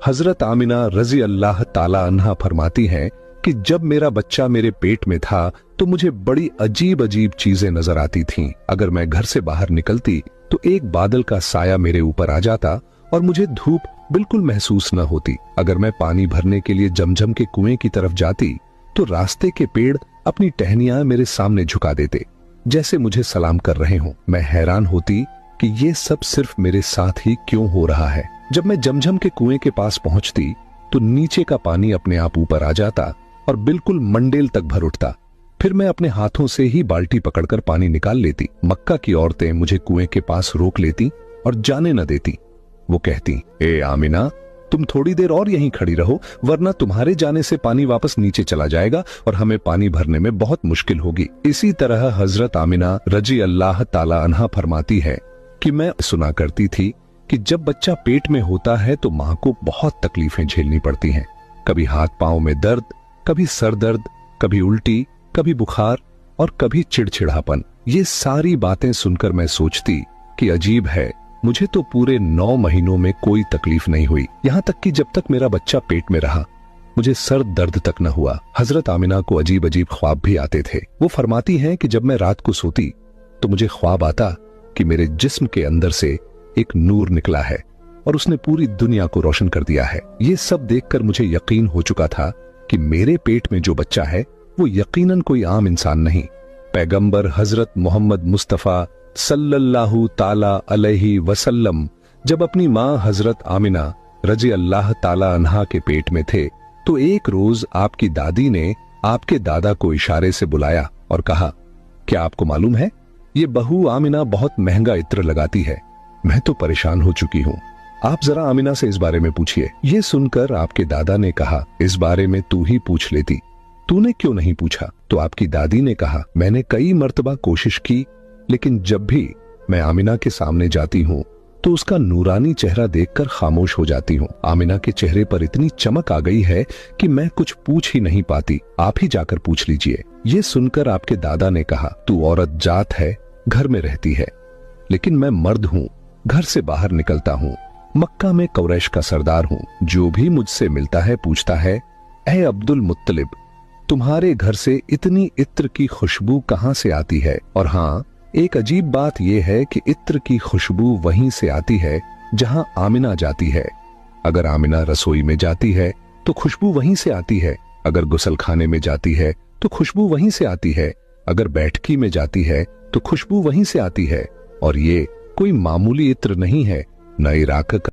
हजरत आमिना रजी अल्लाह ताला अन्हा फरमाती हैं कि जब मेरा बच्चा मेरे पेट में था तो मुझे बड़ी अजीब अजीब चीजें नजर आती थीं। अगर मैं घर से बाहर निकलती तो एक बादल का साया मेरे ऊपर आ जाता और मुझे धूप बिल्कुल महसूस न होती। अगर मैं पानी भरने के लिए जमजम के कुएं की तरफ जाती तो रास्ते के पेड़ अपनी टहनियां मेरे सामने झुका देते, जैसे मुझे सलाम कर रहे हों। मैं हैरान होती कि ये सब सिर्फ मेरे साथ ही क्यों हो रहा है। जब मैं जमजम के कुएं के पास पहुंचती तो नीचे का पानी अपने आप ऊपर आ जाता और बिल्कुल मंडेल तक भर उठता। फिर मैं अपने हाथों से ही बाल्टी पकड़कर पानी निकाल लेती। मक्का की औरतें मुझे कुएं के पास रोक लेती और जाने न देती। वो कहती, ए आमिना, तुम थोड़ी देर और यहीं खड़ी रहो, वरना तुम्हारे जाने से पानी वापस नीचे चला जाएगा और हमें पानी भरने में बहुत मुश्किल होगी। इसी तरह हजरत आमिना रजी अल्लाह ताला अन्हा फरमाती है कि मैं सुना करती थी कि जब बच्चा पेट में होता है तो मां को बहुत तकलीफें झेलनी पड़ती हैं। कभी हाथ पांव में दर्द, कभी सर दर्द, कभी उल्टी, कभी बुखार और कभी चिड़चिड़ापन। ये सारी बातें सुनकर मैं सोचती कि अजीब है, मुझे तो पूरे 9 महीनों में कोई तकलीफ नहीं हुई। यहां तक कि जब तक मेरा बच्चा पेट में रहा मुझे सर दर्द तक न हुआ। हजरत आमिना को अजीब अजीब ख्वाब भी आते थे। वो फरमाती हैं कि जब मैं रात को सोती तो मुझे ख्वाब आता कि मेरे जिस्म के अंदर से एक नूर निकला है और उसने पूरी दुनिया को रोशन कर दिया है। ये सब देखकर मुझे यकीन हो चुका था कि मेरे पेट में जो बच्चा है वो यकीनन कोई आम इंसान नहीं, पैगंबर हजरत मोहम्मद मुस्तफा सल्लल्लाहु ताला अलैहि वसल्लम जब अपनी मां हजरत आमिना रजी अल्लाह ताला अन्हा के पेट में थे तो एक रोज आपकी दादी ने आपके दादा को इशारे से बुलाया और कहा, क्या आपको मालूम है, ये बहू आमिना बहुत महंगा इत्र लगाती है। मैं तो परेशान हो चुकी हूँ, आप जरा आमिना से इस बारे में पूछिए। ये सुनकर आपके दादा ने कहा, इस बारे में तू ही पूछ लेती, तूने क्यों नहीं पूछा? तो आपकी दादी ने कहा, मैंने कई मर्तबा कोशिश की, लेकिन जब भी मैं आमिना के सामने जाती हूँ तो उसका नूरानी चेहरा देखकर खामोश हो जाती हूँ। आमिना के चेहरे पर इतनी चमक आ गई है कि मैं कुछ पूछ ही नहीं पाती, आप ही जाकर पूछ लीजिए। ये सुनकर आपके दादा ने कहा, तू औरत जात है, घर में रहती है, लेकिन मैं मर्द हूँ, घर से बाहर निकलता हूँ, मक्का में कुरैश का सरदार हूँ। जो भी मुझसे मिलता है पूछता है, ए अब्दुल मुत्तलिब, तुम्हारे घर से इतनी इत्र की खुशबू कहाँ से आती है? और हाँ, एक अजीब बात यह है कि इत्र की खुशबू वहीं से आती है जहां आमिना जाती है। अगर आमिना रसोई में जाती है तो खुशबू वहीं से आती है, अगर गुसलखाने में जाती है तो खुशबू वहीं से आती है, अगर बैठकी में जाती है तो खुशबू वहीं से आती है। और ये कोई मामूली इत्र नहीं है, न इराक का